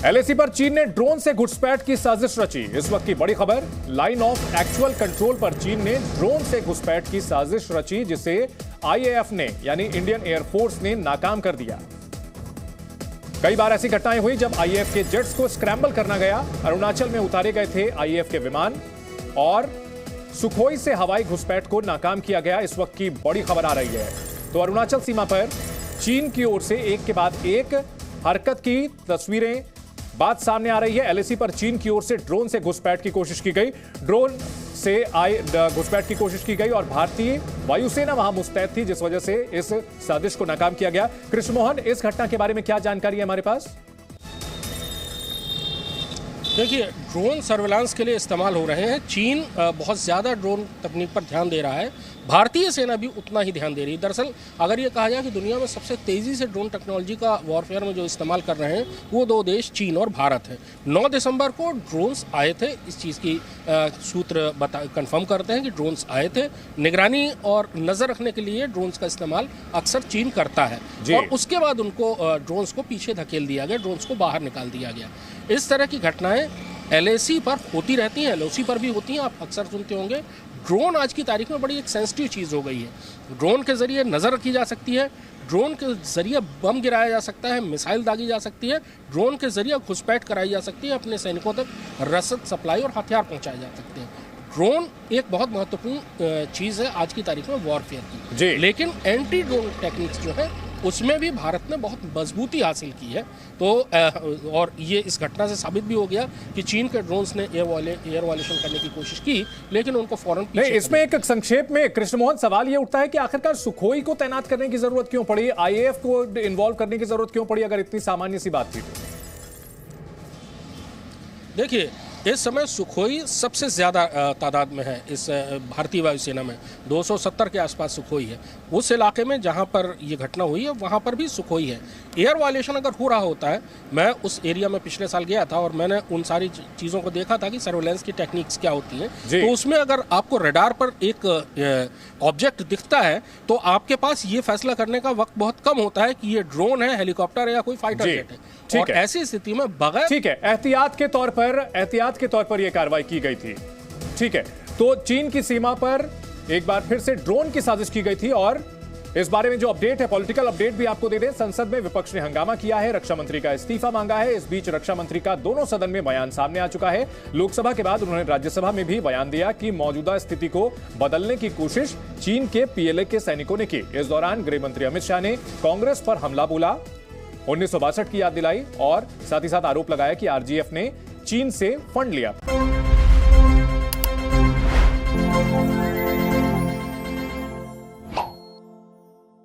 LAC पर चीन ने ड्रोन से घुसपैठ की साजिश रची। इस वक्त की बड़ी खबर, लाइन ऑफ एक्चुअल कंट्रोल पर चीन ने ड्रोन से घुसपैठ की साजिश रची, जिसे आईएएफ ने यानी इंडियन एयरफोर्स ने नाकाम कर दिया। कई बार ऐसी घटनाएं हुई जब आईएएफ के जेट्स को स्क्रैम्बल करना गया। अरुणाचल में उतारे गए थे आईएएफ के विमान और सुखोई से हवाई घुसपैठ को नाकाम किया गया। इस वक्त की बड़ी खबर आ रही है। तो अरुणाचल सीमा पर चीन की ओर से एक के बाद एक हरकत की तस्वीरें बात सामने आ रही है। एलएसी पर चीन की ओर से ड्रोन से घुसपैठ की कोशिश की गई, ड्रोन से घुसपैठ की कोशिश की गई और भारतीय वायुसेना वहां मुस्तैद थी, जिस वजह से इस साजिश को नाकाम किया गया। कृष्ण मोहन, इस घटना के बारे में क्या जानकारी है हमारे पास? देखिए, ड्रोन सर्विलांस के लिए इस्तेमाल हो रहे हैं। चीन बहुत ज़्यादा ड्रोन तकनीक पर ध्यान दे रहा है, भारतीय सेना भी उतना ही ध्यान दे रही है। दरअसल अगर ये कहा जाए कि दुनिया में सबसे तेज़ी से ड्रोन टेक्नोलॉजी का वॉरफेयर में जो इस्तेमाल कर रहे हैं वो दो देश चीन और भारत है। 9 दिसंबर को ड्रोन्स आए थे। इस चीज़ की सूत्र कंफर्म करते हैं कि ड्रोन्स आए थे। निगरानी और नज़र रखने के लिए ड्रोन्स का इस्तेमाल अक्सर चीन करता है और उसके बाद उनको ड्रोन्स को पीछे धकेल दिया गया, ड्रोन्स को बाहर निकाल दिया गया। इस तरह की घटनाएं एलएसी पर होती रहती हैं, एलओसी पर भी होती हैं। आप अक्सर सुनते होंगे। ड्रोन आज की तारीख में बड़ी एक सेंसिटिव चीज़ हो गई है। ड्रोन के जरिए नज़र रखी जा सकती है, ड्रोन के जरिए बम गिराया जा सकता है, मिसाइल दागी जा सकती है, ड्रोन के जरिए घुसपैठ कराई जा सकती है, अपने सैनिकों तक रसद, सप्लाई और हथियार पहुंचाए जा सकते हैं। ड्रोन एक बहुत महत्वपूर्ण चीज़ है आज की तारीख में वॉरफेयर की। लेकिन एंटी ड्रोन टेक्निक्स जो है उसमें भी भारत ने बहुत मजबूती हासिल की है। तो और ये इस घटना से साबित भी हो गया कि चीन के ड्रोन्स ने एयर वायलेशन करने की कोशिश की, लेकिन उनको फौरन नहीं। इसमें एक संक्षेप में कृष्ण मोहन सवाल ये उठता है कि आखिरकार सुखोई को तैनात करने की जरूरत क्यों पड़ी, आईएएफ को इन्वॉल्व करने की जरूरत क्यों पड़ी, अगर इतनी सामान्य सी बात थी तो? देखिए, इस समय सुखोई सबसे ज़्यादा तादाद में है इस भारतीय वायुसेना में। 270 के आसपास सुखोई है। उस इलाके में जहां पर ये घटना हुई है वहां पर भी सुखोई है। एयर वायलेशन अगर हो रहा होता है, मैं उस एरिया में पिछले साल गया था और मैंने उन सारी चीज़ों को देखा था कि सर्वेलेंस की टेक्निक्स क्या होती हैं। तो उसमें अगर आपको रडार पर एक ऑब्जेक्ट दिखता है तो आपके पास ये फैसला करने का वक्त बहुत कम होता है कि ये ड्रोन है, हेलीकॉप्टर है या कोई फाइटर जेट है। और ऐसी स्थिति में बगैर ठीक है, एहतियात के तौर पर यह कार्रवाई की गई थी। ठीक है, तो चीन की सीमा पर एक बार फिर से ड्रोन की साजिश की गई थी और इस बारे में जो अपडेट है, पॉलिटिकल अपडेट भी आपको दे दें। संसद में विपक्ष ने हंगामा किया है, रक्षा मंत्री का इस्तीफा मांगा है। इस बीच रक्षा मंत्री का दोनों सदन में बयान सामने आ चुका है। लोकसभा के बाद उन्होंने राज्यसभा में भी बयान दिया कि मौजूदा स्थिति को बदलने की कोशिश चीन के पीएलए के सैनिकों ने की। इस दौरान गृह मंत्री अमित शाह ने कांग्रेस पर हमला बोला, 1962 की याद दिलाई और साथ ही साथ आरोप लगाया कि आरजीएफ ने चीन से फंड लिया।